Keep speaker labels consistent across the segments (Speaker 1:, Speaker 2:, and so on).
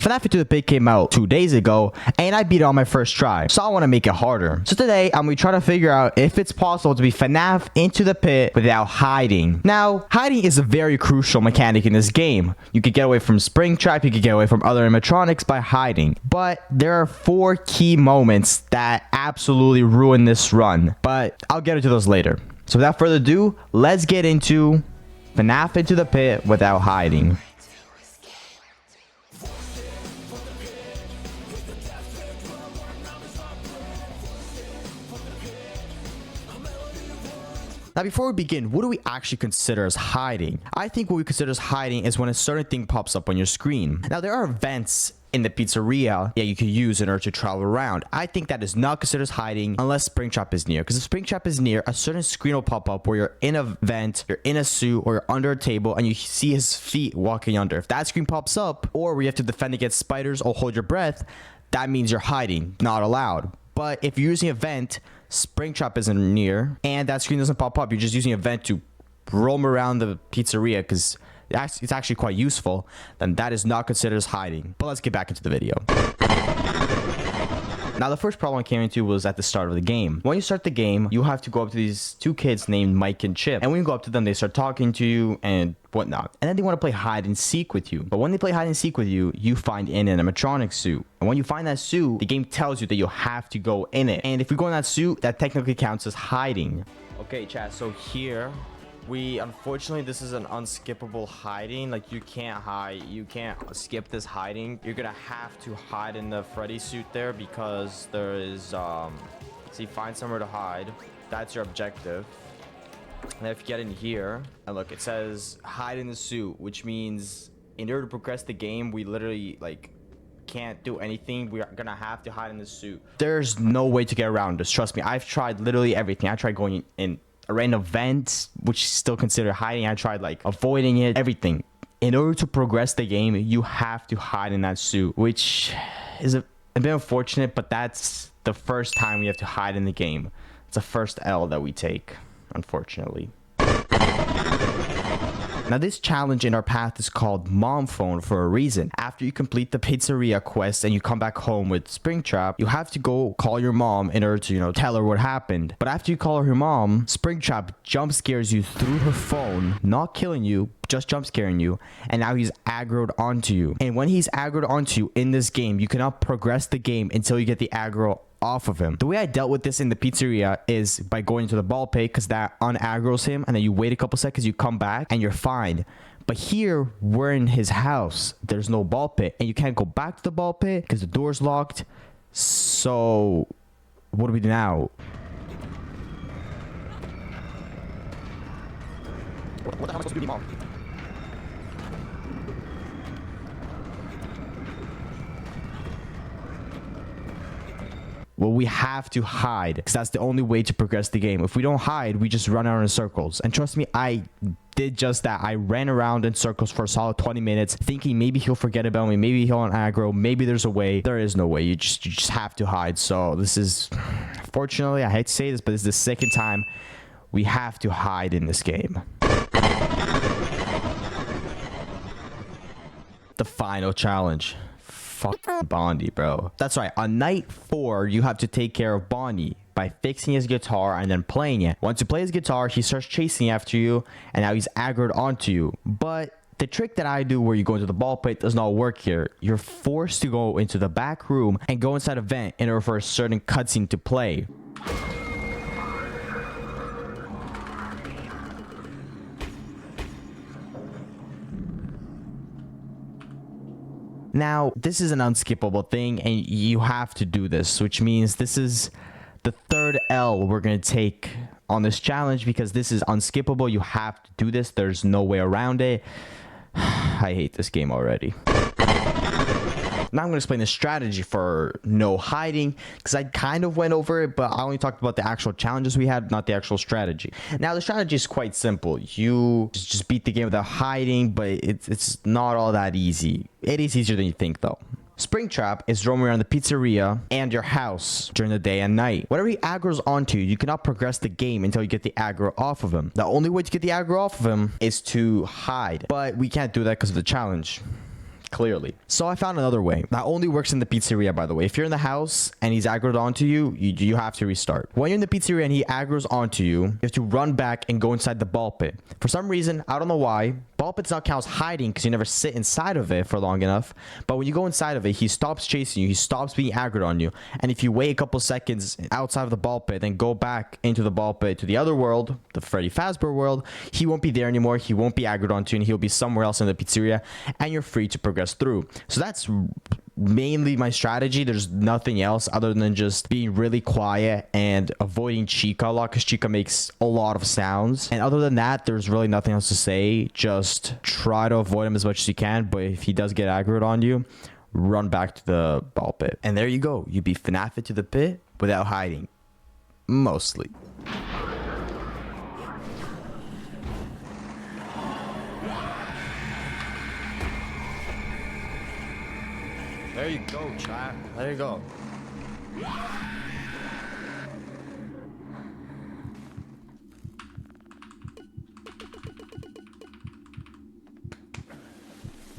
Speaker 1: FNAF Into the Pit came out 2 days ago, and I beat it on my first try, so I want to make it harder. So today, I'm going to try to figure out if it's possible to be FNAF Into the Pit without hiding. Now, hiding is a very crucial mechanic in this game. You could get away from Springtrap, you could get away from other animatronics by hiding. But there are 4 key moments that absolutely ruin this run, but I'll get into those later. So without further ado, let's get into FNAF Into the Pit without hiding. Now, before we begin, what do we actually consider as hiding? I think what we consider as hiding is when a certain thing pops up on your screen. Now, there are vents in the pizzeria that you can use in order to travel around. I think that is not considered as hiding unless Springtrap is near. Because if Springtrap is near, a certain screen will pop up where you're in a vent, you're in a suit, or you're under a table, and you see his feet walking under. If that screen pops up, or we have to defend against spiders or hold your breath, that means you're hiding, not allowed. But if you're using a vent, Springtrap isn't near, and that screen doesn't pop up, you're just using a vent to roam around the pizzeria because it's actually quite useful, then that is not considered as hiding. But let's get back into the video. Now, the first problem I came into was at the start of the game. When you start the game, you have to go up to these 2 kids named Mike and Chip. And when you go up to them, they start talking to you and whatnot. And then they want to play hide and seek with you. But when they play hide and seek with you, you find an animatronic suit. And when you find that suit, the game tells you that you have to go in it. And if you go in that suit, that technically counts as hiding. Okay, chat, so here unfortunately, this is an unskippable hiding. Like, you can't hide, you can't skip this hiding. You're gonna have to hide in the Freddy suit there because there is see, find somewhere to hide. That's your objective. And if you get in here and look, it says hide in the suit, which means in order to progress the game, we literally can't do anything. We are gonna have to hide in the suit. There's no way to get around this, trust me. I've tried literally everything. I tried going in a random vent, which is still considered hiding. I tried avoiding it, everything. In order to progress the game, you have to hide in that suit, which is a bit unfortunate, but that's the first time we have to hide in the game. It's the first L that we take, unfortunately. Now, this challenge in our path is called Mom Phone for a reason. After you complete the pizzeria quest and you come back home with Springtrap, you have to go call your mom in order to, tell her what happened. But after you call her mom, Springtrap jump scares you through her phone, not killing you, just jump scaring you, and now he's aggroed onto you. And when he's aggroed onto you in this game, you cannot progress the game until you get the aggro off of him. The way I dealt with this in the pizzeria is by going into the ball pit, because that unaggroes him, and then you wait a couple seconds, you come back, and you're fine. But here, we're in his house. There's no ball pit, and you can't go back to the ball pit because the door's locked. So, what do we do now? What the hell am I supposed to do, Mom? Well, we have to hide because that's the only way to progress the game. If we don't hide, we just run around in circles. And trust me, I did just that. I ran around in circles for a solid 20 minutes thinking maybe he'll forget about me, maybe he'll on aggro, maybe there's a way. There is no way. You just have to hide. So this is, fortunately, I hate to say this, but this is the second time we have to hide in this game. The final challenge. Fuck Bonnie, bro. That's right. On night 4, you have to take care of Bonnie by fixing his guitar and then playing it. Once you play his guitar, he starts chasing after you, and now he's aggroed onto you. But the trick that I do where you go into the ball pit does not work here. You're forced to go into the back room and go inside a vent in order for a certain cutscene to play. Now, this is an unskippable thing, and you have to do this, which means this is the 3rd L we're going to take on this challenge because this is unskippable. You have to do this. There's no way around it. I hate this game already. Now I'm going to explain the strategy for no hiding because I kind of went over it, but I only talked about the actual challenges we had, not the actual strategy. Now, the strategy is quite simple. You just beat the game without hiding, but it's not all that easy. It is easier than you think, though. Springtrap is roaming around the pizzeria and your house during the day and night. Whatever he aggroes onto, you cannot progress the game until you get the aggro off of him. The only way to get the aggro off of him is to hide, but we can't do that because of the challenge. clearly. So I found another way that only works in the pizzeria, by the way. If you're in the house and he's aggroed onto you, you have to restart. When you're in the pizzeria and he aggroes onto you, you have to run back and go inside the ball pit. For some reason, I don't know why, ball pits now counts hiding because you never sit inside of it for long enough. But when you go inside of it, he stops chasing you. He stops being aggroed on you. And if you wait a couple seconds outside of the ball pit, then go back into the ball pit to the other world, the Freddy Fazbear world, he won't be there anymore. He won't be aggroed onto you, and he'll be somewhere else in the pizzeria, and you're free to progress through. So that's mainly my strategy. There's nothing else other than just being really quiet and avoiding Chica a lot, because Chica makes a lot of sounds. And other than that, there's really nothing else to say. Just try to avoid him as much as you can, but if he does get aggroed on you, run back to the ball pit. And there you go. You beat FNAF into the pit without hiding. Mostly. There you go, chat. There you go.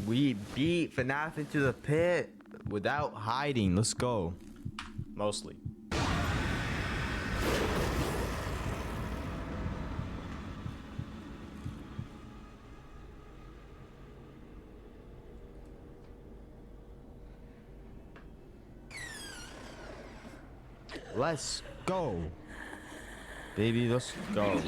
Speaker 1: We beat FNAF into the pit without hiding. Let's go. Mostly. Let's go. Baby, let's go.